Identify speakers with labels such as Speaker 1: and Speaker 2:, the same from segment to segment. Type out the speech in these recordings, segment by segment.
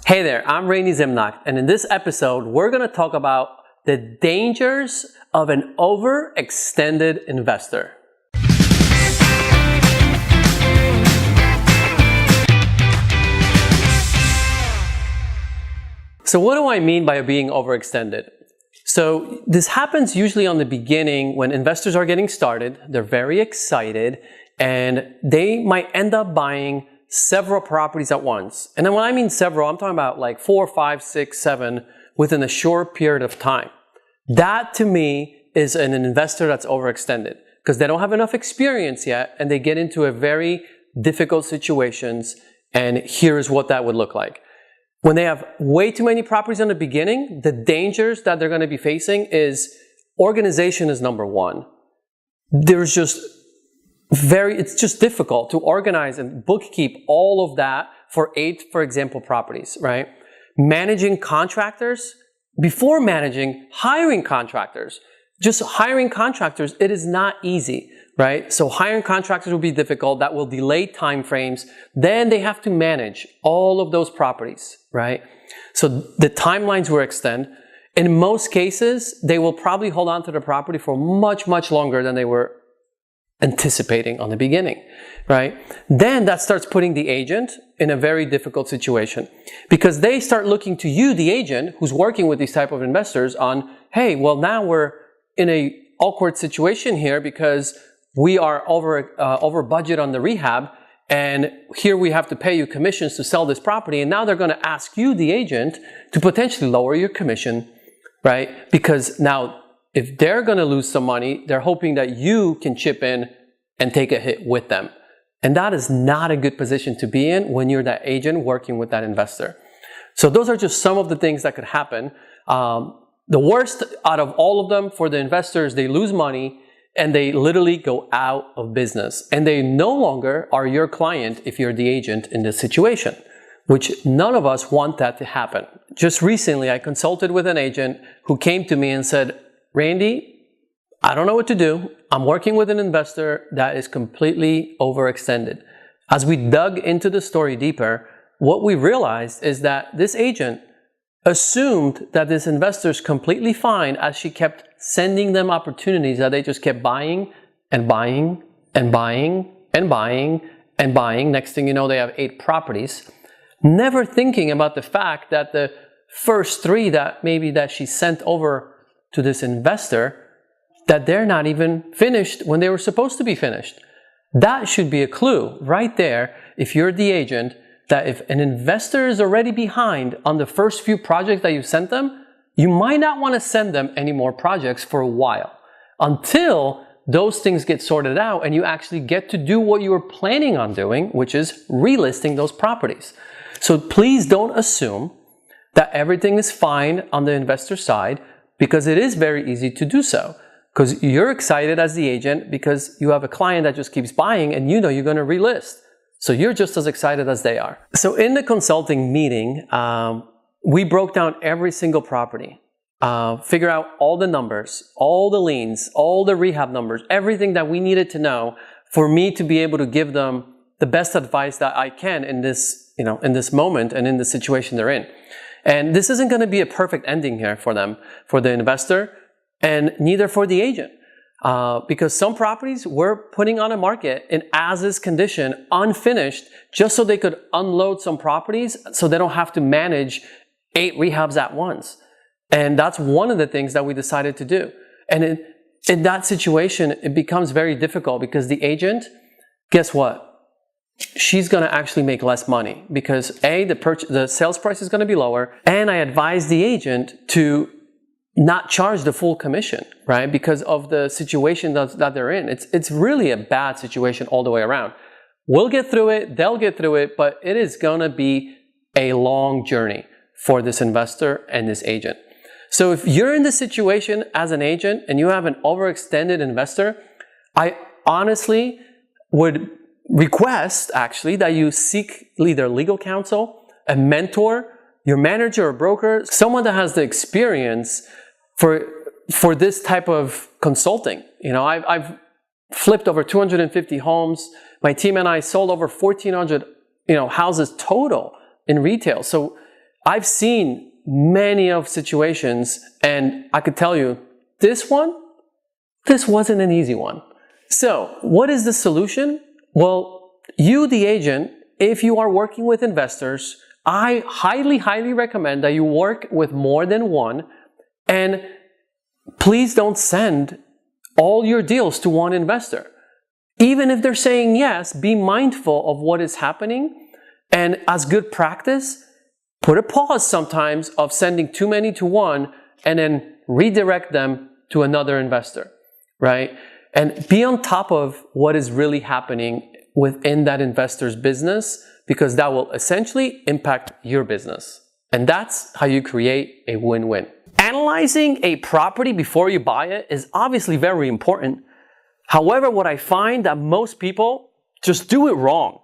Speaker 1: Hey there, I'm Zimnoch, and in this episode, we're going to talk about the dangers of an overextended investor. So what do I mean by being overextended? So this happens usually on the beginning when investors are getting started, they're very excited, and they might end up buying several properties at once. And then when I mean several, I'm talking about like 4, 5, 6, 7 within a short period of time. That to me is an investor that's overextended because they don't have enough experience yet and they get into a very difficult situations, and here's what that would look like. When they have way too many properties in the beginning, the dangers that they're going to be facing is organization is number one. There's just it's just difficult to organize and bookkeep all of that for 8, for example, properties, right? Managing contractors, before hiring contractors. Just hiring contractors, it is not easy, right? So hiring contractors will be difficult. That will delay time frames. Then they have to manage all of those properties, right? So the timelines will extend. In most cases, they will probably hold on to the property for much, much longer than they were anticipating on the beginning, right? Then that starts putting the agent in a very difficult situation because they start looking to you, the agent, who's working with these type of investors on, hey, well, now we're in a awkward situation here because we are over budget on the rehab, and here we have to pay you commissions to sell this property, and now they're going to ask you, the agent, to potentially lower your commission, right? Because now if they're going to lose some money, they're hoping that you can chip in and take a hit with them. And that is not a good position to be in when you're that agent working with that investor. So those are just some of the things that could happen. The worst out of all of them for the investors, they lose money and they literally go out of business. And they no longer are your client if you're the agent in this situation, which none of us want that to happen. Just recently, I consulted with an agent who came to me and said, Randy, I don't know what to do. I'm working with an investor that is completely overextended. As we dug into the story deeper, what we realized is that this agent assumed that this investor is completely fine as she kept sending them opportunities that they just kept buying and buying and buying and buying and buying. Next thing you know, they have 8 properties, never thinking about the fact that the first 3 that she sent over to this investor, that they're not even finished when they were supposed to be finished. That should be a clue right there, if you're the agent, that if an investor is already behind on the first few projects that you sent them, you might not want to send them any more projects for a while until those things get sorted out and you actually get to do what you were planning on doing, which is relisting those properties. So please don't assume that everything is fine on the investor side, because it is very easy to do so. Because you're excited as the agent because you have a client that just keeps buying and you know you're going to relist. So you're just as excited as they are. So in the consulting meeting, we broke down every single property, figure out all the numbers, all the liens, all the rehab numbers, everything that we needed to know for me to be able to give them the best advice that I can in this, in this moment and in the situation they're in. And this isn't going to be a perfect ending here for them, for the investor, and neither for the agent. Because some properties we're putting on a market in as-is condition, unfinished, just so they could unload some properties so they don't have to manage 8 rehabs at once. And that's one of the things that we decided to do. And in that situation, it becomes very difficult because the agent, guess what? She's going to actually make less money because the sales price is going to be lower, and I advise the agent to not charge the full commission, right? Because of the situation that they're in. It's really a bad situation all the way around. We'll get through it, they'll get through it, but it is going to be a long journey for this investor and this agent. So if you're in this situation as an agent and you have an overextended investor, I honestly would request actually that you seek either legal counsel, a mentor, your manager or broker, someone that has the experience for this type of consulting. I've flipped over 250 homes. My team and I sold over 1,400 houses total in retail. So I've seen many of situations, and I could tell you, this wasn't an easy one. So what is the solution? Well, you, the agent, if you are working with investors, I highly recommend that you work with more than one, and please don't send all your deals to one investor. Even if they're saying yes, be mindful of what is happening, and as good practice, put a pause sometimes of sending too many to one and then redirect them to another investor, right? And be on top of what is really happening within that investor's business, because that will essentially impact your business. And that's how you create a win-win. Analyzing a property before you buy it is obviously very important. However, what I find that most people just do it wrong.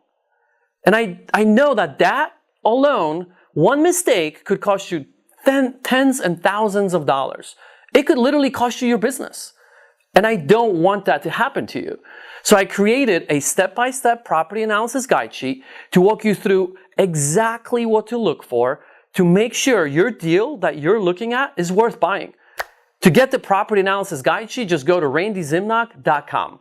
Speaker 1: And I know that alone, one mistake could cost you tens and thousands of dollars. It could literally cost you your business. And I don't want that to happen to you. So I created a step-by-step property analysis guide sheet to walk you through exactly what to look for to make sure your deal that you're looking at is worth buying. To get the property analysis guide sheet, just go to randyzimnoch.com.